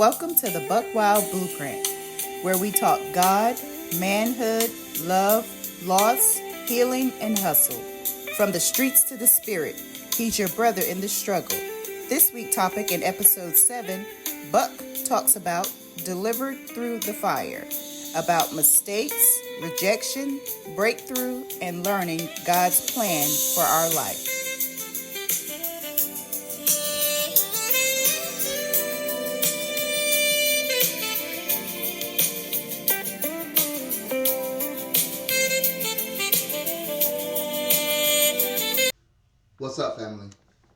Welcome to the BuckWilde Blueprint, where we talk God, manhood, love, loss, healing, and hustle. From the streets to the spirit, he's your brother in the struggle. This week's topic in episode 7, Buck talks about delivered through the fire, about mistakes, rejection, breakthrough, and learning God's plan for our life. What's up, family?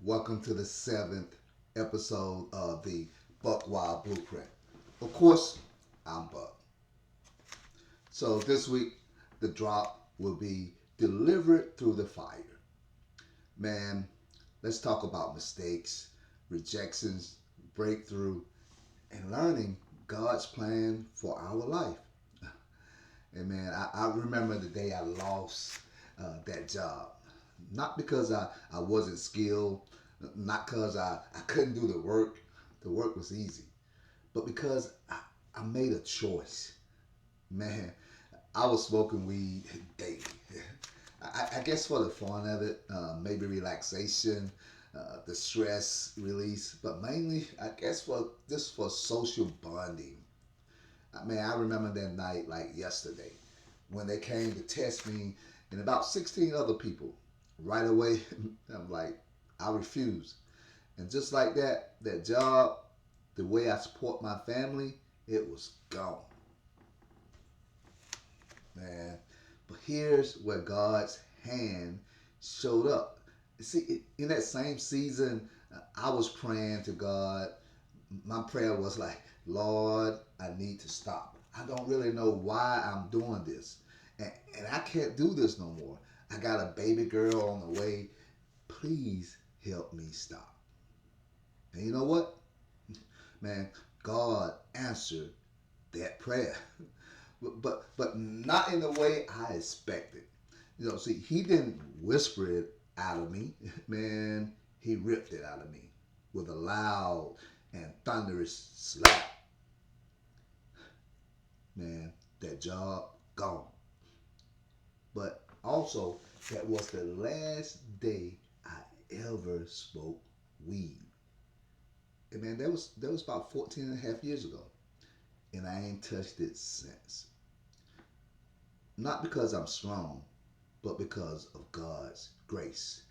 Welcome to the 7th episode of the BuckWilde Blueprint. Of course, I'm Buck. So this week, the drop will be delivered through the fire. Man, let's talk about mistakes, rejections, breakthrough, and learning God's plan for our life. And man, I remember the day I lost that job. Not because I wasn't skilled, not because I couldn't do the work. The work was easy. But because I made a choice. Man, I was smoking weed daily. I guess for the fun of it, maybe relaxation, the stress release, but mainly, I guess for social bonding. I remember that night like yesterday when they came to test me and about 16 other people. Right away, I'm like, I refuse. And just like that job, the way I support my family, it was gone. Man, but here's where God's hand showed up. See, in that same season, I was praying to God. My prayer was like, Lord, I need to stop. I don't really know why I'm doing this. And I can't do this no more. I got a baby girl on the way. Please help me stop. And you know what? Man, God answered that prayer. But not in the way I expected. See, he didn't whisper it out of me. Man, he ripped it out of me with a loud and thunderous slap. Man, that job gone. But also, that was the last day I ever smoked weed. And man, that was about 14 and a half years ago. And I ain't touched it since. Not because I'm strong, but because of God's grace.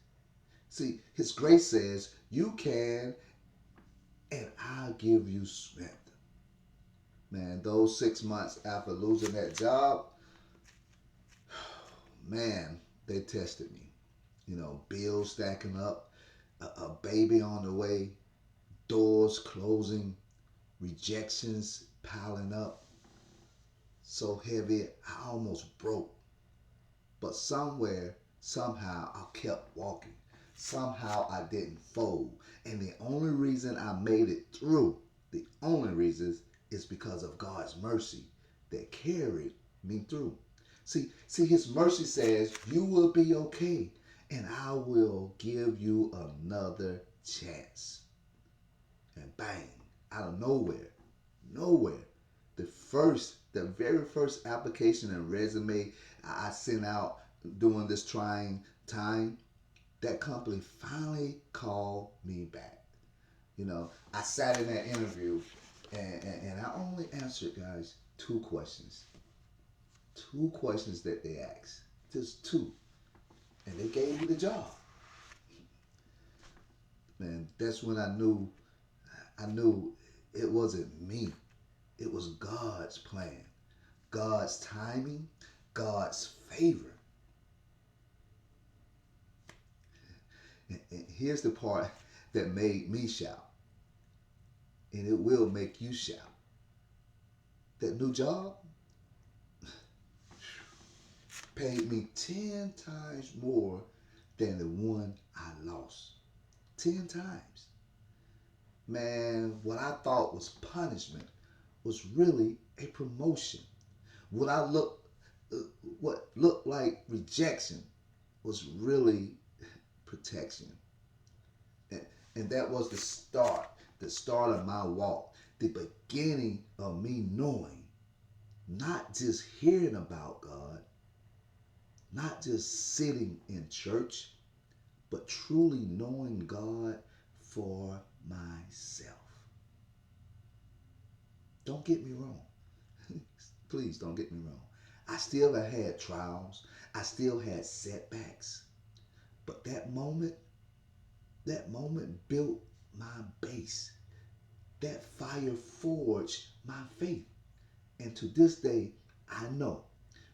See, his grace says, you can, and I'll give you strength. Man, those 6 months after losing that job, man, they tested me. Bills stacking up, a baby on the way, doors closing, rejections piling up. So heavy, I almost broke. But somewhere, somehow, I kept walking. Somehow, I didn't fold. And the only reason I made it through, the only reason is because of God's mercy that carried me through. See, his mercy says, you will be okay, and I will give you another chance. And bang, out of nowhere, the very first application and resume I sent out during this trying time, that company finally called me back. I sat in that interview and I only answered, guys, two questions. Two questions that they asked. Just two. And they gave me the job. Man, that's when I knew it wasn't me. It was God's plan, God's timing, God's favor. And here's the part that made me shout, and it will make you shout. That new job paid me 10 times more than the one I lost. 10 times. Man, what I thought was punishment was really a promotion. What I what looked like rejection was really protection. And that was the start of my walk. the beginning of me knowing, not just hearing about God, not just sitting in church, but truly knowing God for myself. Don't get me wrong. Please don't get me wrong. I still have had trials. I still had setbacks. But that moment built my base. That fire forged my faith. And to this day, I know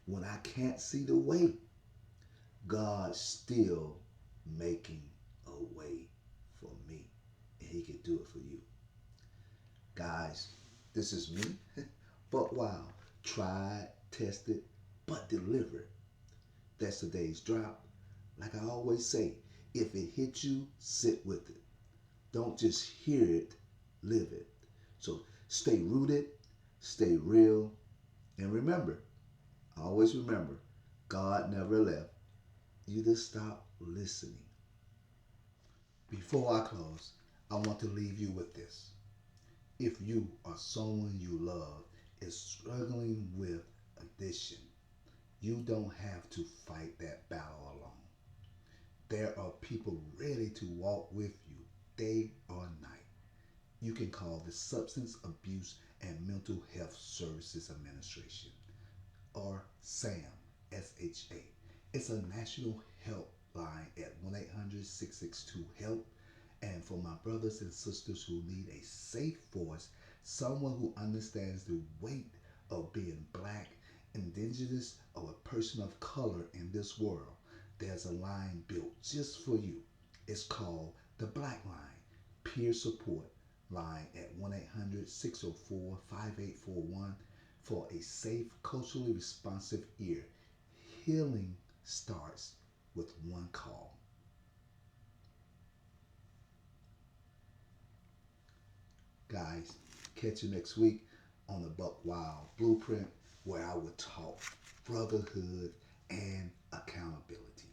when I can't see the way, God's still making a way for me. And He can do it for you. Guys, this is me, BuckWilde. Tried, tested, but delivered. That's today's drop. Like I always say, if it hits you, sit with it. Don't just hear it, live it. So stay rooted, stay real, and remember, always remember, God never left. You just stop listening. Before I close, I want to leave you with this. If you or someone you love is struggling with addiction, you don't have to fight that battle alone. There are people ready to walk with you day or night. You can call the Substance Abuse and Mental Health Services Administration, or SAM, SHA. It's a national helpline at 1-800-662-HELP. And for my brothers and sisters who need a safe voice, someone who understands the weight of being black, indigenous, or a person of color in this world, there's a line built just for you. It's called the Black Line, peer support line at 1-800-604-5841 for a safe, culturally responsive ear. Healing starts with one call. Guys, catch you next week on the BuckWilde Blueprint, where I will talk brotherhood and accountability.